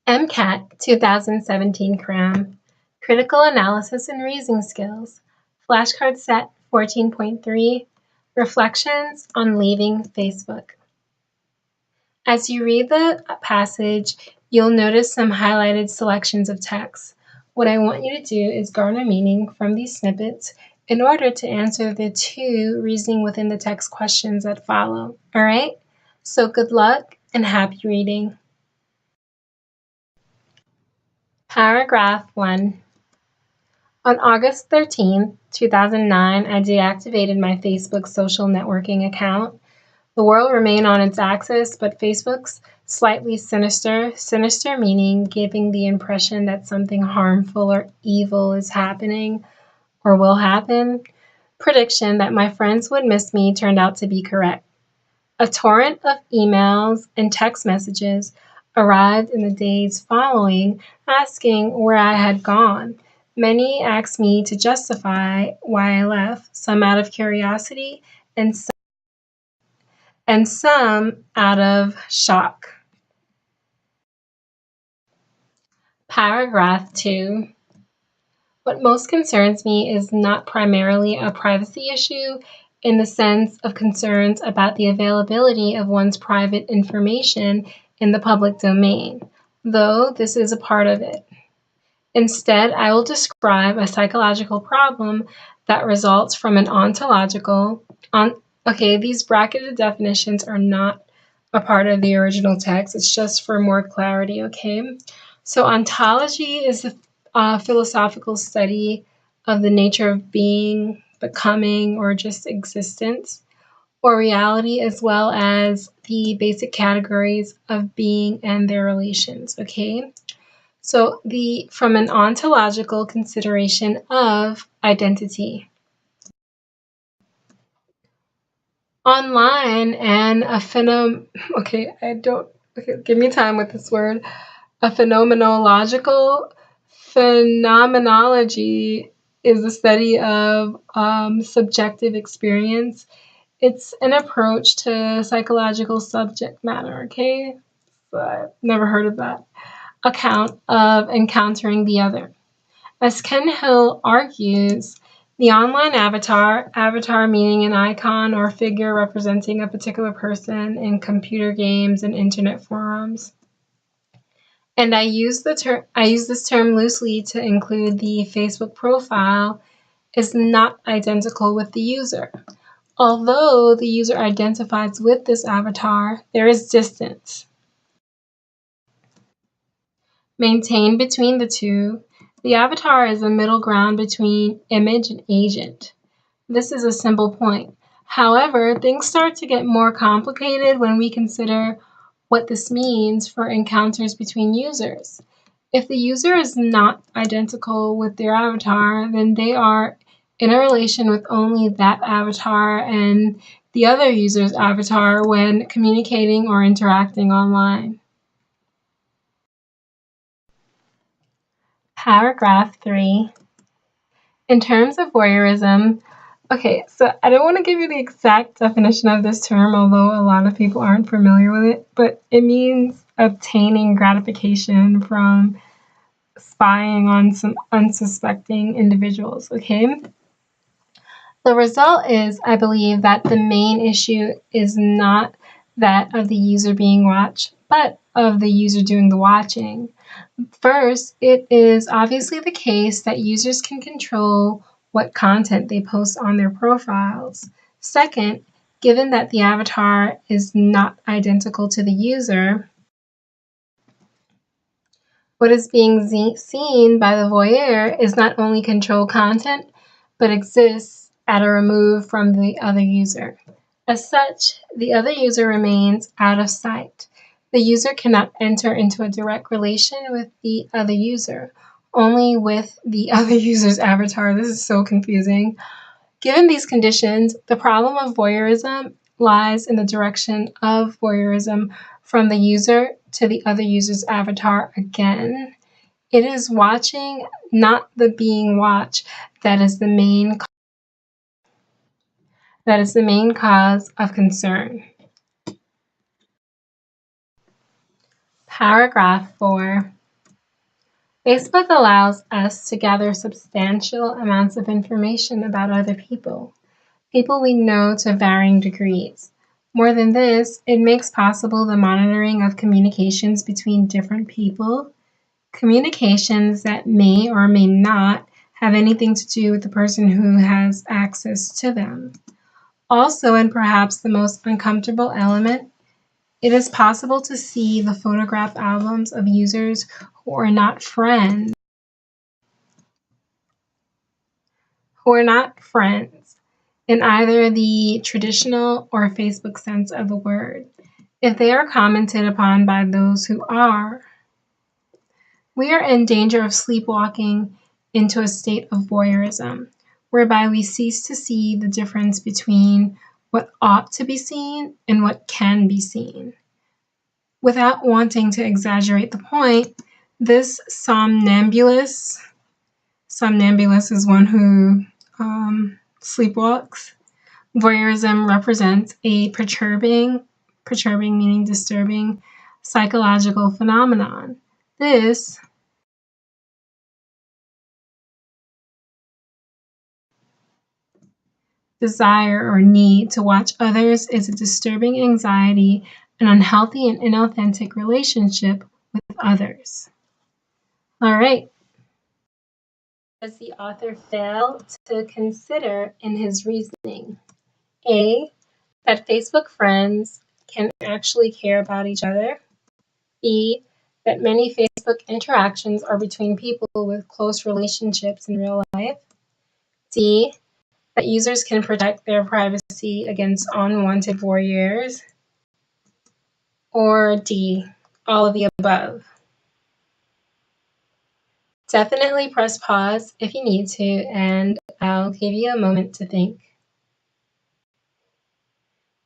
MCAT 2017 Cram, Critical Analysis and Reasoning Skills, Flashcard Set 14.3, Reflections on Leaving Facebook. As you read the passage, you'll notice some highlighted selections of text. What I want you to do is garner meaning from these snippets in order to answer the 2 reasoning within the text questions that follow. All right? So good luck and happy reading. Paragraph 1. On August 13, 2009, I deactivated my Facebook social networking account. The world remained on its axis, but Facebook's slightly sinister meaning giving the impression that something harmful or evil is happening or will happen, prediction that my friends would miss me turned out to be correct. A torrent of emails and text messages arrived in the days following asking where I had gone. Many asked me to justify why I left, some out of curiosity and some out of shock. Paragraph 2. What most concerns me is not primarily a privacy issue in the sense of concerns about the availability of one's private information in the public domain, though this is a part of it. Instead, I will describe a psychological problem that results from an ontological. These bracketed definitions are not a part of the original text. It's just for more clarity, okay? So ontology is the philosophical study of the nature of being, becoming, or just existence, or reality, as well as the basic categories of being and their relations, okay? So from an ontological consideration of identity. Online and give me time with this word. A phenomenology is the study of subjective experience. It's an approach to psychological subject matter, okay? So I've never heard of that. Account of encountering the other. As Ken Hill argues, the online avatar meaning an icon or figure representing a particular person in computer games and internet forums. And I use this term loosely to include the Facebook profile is not identical with the user. Although the user identifies with this avatar, there is distance maintained between the two. The avatar is a middle ground between image and agent. This is a simple point. However, things start to get more complicated when we consider what this means for encounters between users. If the user is not identical with their avatar, then they are in a relation with only that avatar and the other user's avatar when communicating or interacting online. Paragraph 3. In terms of voyeurism, so I don't want to give you the exact definition of this term, although a lot of people aren't familiar with it, but it means obtaining gratification from spying on some unsuspecting individuals, okay? The result is, I believe, that the main issue is not that of the user being watched, but of the user doing the watching. First, it is obviously the case that users can control what content they post on their profiles. Second, given that the avatar is not identical to the user, what is being seen by the voyeur is not only controlled content, but exists at a remove from the other user. As such, the other user remains out of sight. The user cannot enter into a direct relation with the other user, only with the other user's avatar. This is so confusing. Given these conditions, the problem of voyeurism lies in the direction of voyeurism from the user to the other user's avatar again. It is watching, not the being watched, that is the main cause of concern. Paragraph 4. Facebook allows us to gather substantial amounts of information about other people we know to varying degrees. More than this, it makes possible the monitoring of communications between different people, communications that may or may not have anything to do with the person who has access to them. Also, and perhaps the most uncomfortable element, it is possible to see the photograph albums of users who are not friends in either the traditional or Facebook sense of the word, if they are commented upon by those who are. We are in danger of sleepwalking into a state of voyeurism, whereby we cease to see the difference between what ought to be seen and what can be seen. Without wanting to exaggerate the point, this somnambulist is one who sleepwalks. Voyeurism represents a perturbing meaning disturbing, psychological phenomenon. This desire or need to watch others is a disturbing anxiety, an unhealthy and inauthentic relationship with others. All right. Does the author fail to consider in his reasoning? A, that Facebook friends can actually care about each other. B, that many Facebook interactions are between people with close relationships in real life. C, that users can protect their privacy against unwanted voyeurs. Or D, all of the above. Definitely press pause if you need to, and I'll give you a moment to think.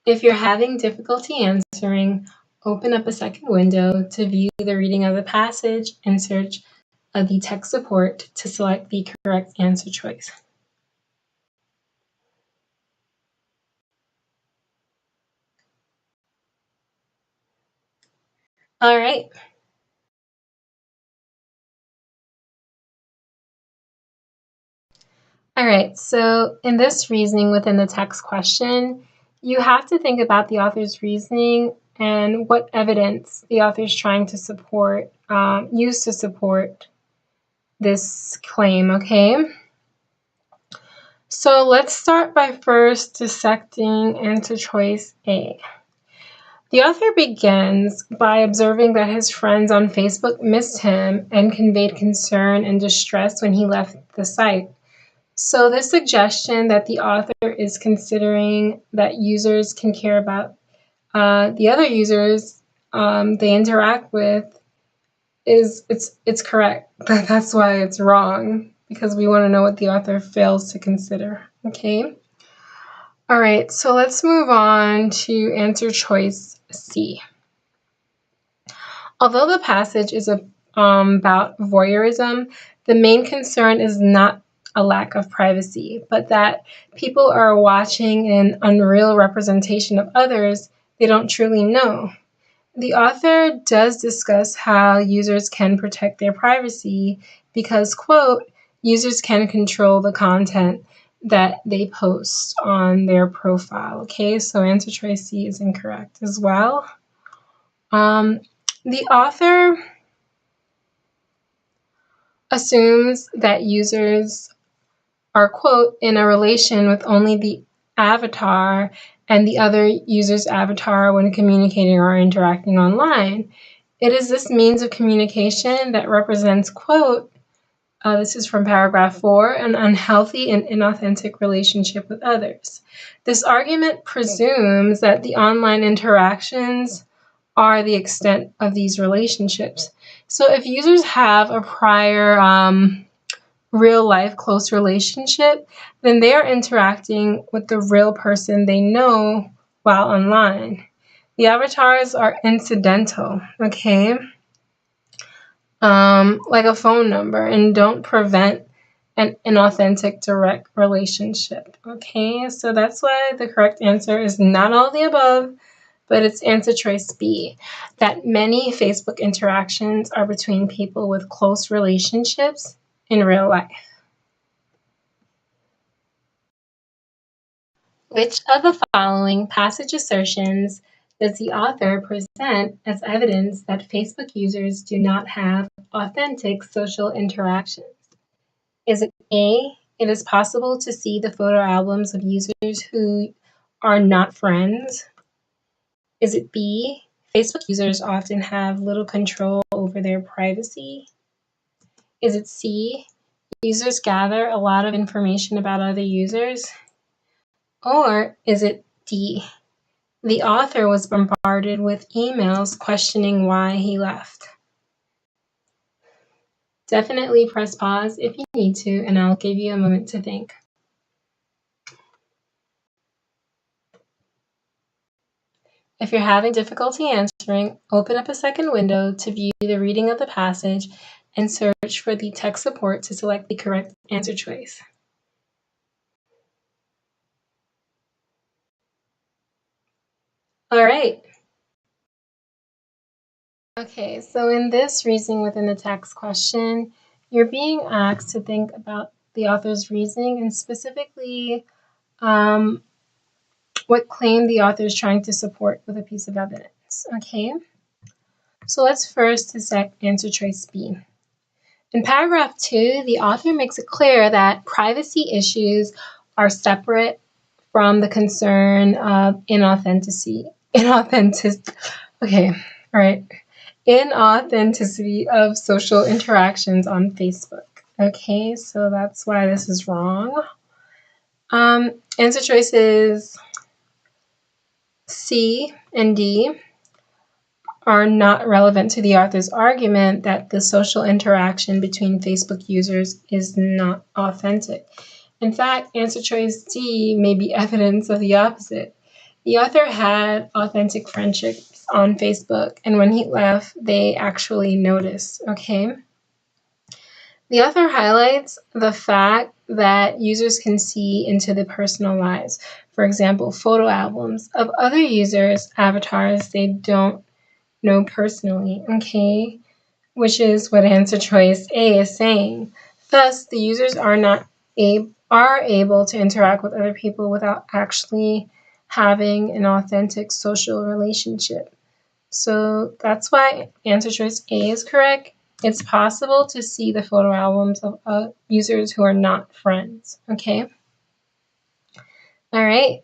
If you're having difficulty answering, open up a second window to view the reading of the passage and search the text support to select the correct answer choice. All right. All right, so in this reasoning within the text question, you have to think about the author's reasoning and what evidence the author is trying to support, use to support this claim, okay? So let's start by first dissecting answer choice A. The author begins by observing that his friends on Facebook missed him and conveyed concern and distress when he left the site. So this suggestion that the author is considering that users can care about the other users they interact with it's correct. That's why it's wrong, because we want to know what the author fails to consider. Okay. All right, so let's move on to answer choice C. Although the passage is about voyeurism, the main concern is not a lack of privacy, but that people are watching an unreal representation of others they don't truly know. The author does discuss how users can protect their privacy because, quote, users can control the content that they post on their profile. Okay, so answer choice C is incorrect as well. The author assumes that users are, quote, in a relation with only the avatar and the other user's avatar when communicating or interacting online. It is this means of communication that represents, quote, this is from paragraph 4, an unhealthy and inauthentic relationship with others. This argument presumes that the online interactions are the extent of these relationships. So if users have a prior real life close relationship, then they are interacting with the real person they know while online. The avatars are incidental, okay? Like a phone number, and don't prevent an inauthentic direct relationship, okay? So that's why the correct answer is not all the above, but it's answer choice B, that many Facebook interactions are between people with close relationships in real life. Which of the following passage assertions does the author present as evidence that Facebook users do not have authentic social interactions? Is it A, it is possible to see the photo albums of users who are not friends? Is it B, Facebook users often have little control over their privacy? Is it C, users gather a lot of information about other users? Or is it D, the author was bombarded with emails questioning why he left? Definitely press pause if you need to, and I'll give you a moment to think. If you're having difficulty answering, open up a second window to view the reading of the passage and search for the text support to select the correct answer choice. All right. Okay, so in this reasoning within the text question, you're being asked to think about the author's reasoning and specifically what claim the author is trying to support with a piece of evidence. Okay, so let's first dissect answer choice B. In paragraph 2, the author makes it clear that privacy issues are separate from the concern of inauthenticity of social interactions on Facebook. Okay, so that's why this is wrong. Answer choices C and D are not relevant to the author's argument that the social interaction between Facebook users is not authentic. In fact, answer choice D may be evidence of the opposite. The author had authentic friendships on Facebook, and when he left, they actually noticed, okay? The author highlights the fact that users can see into the personal lives, for example, photo albums of other users' avatars they don't know personally, okay? Which is what answer choice A is saying. Thus, the users are able to interact with other people without actually having an authentic social relationship. So that's why answer choice A is correct. It's possible to see the photo albums of users who are not friends, okay? All right,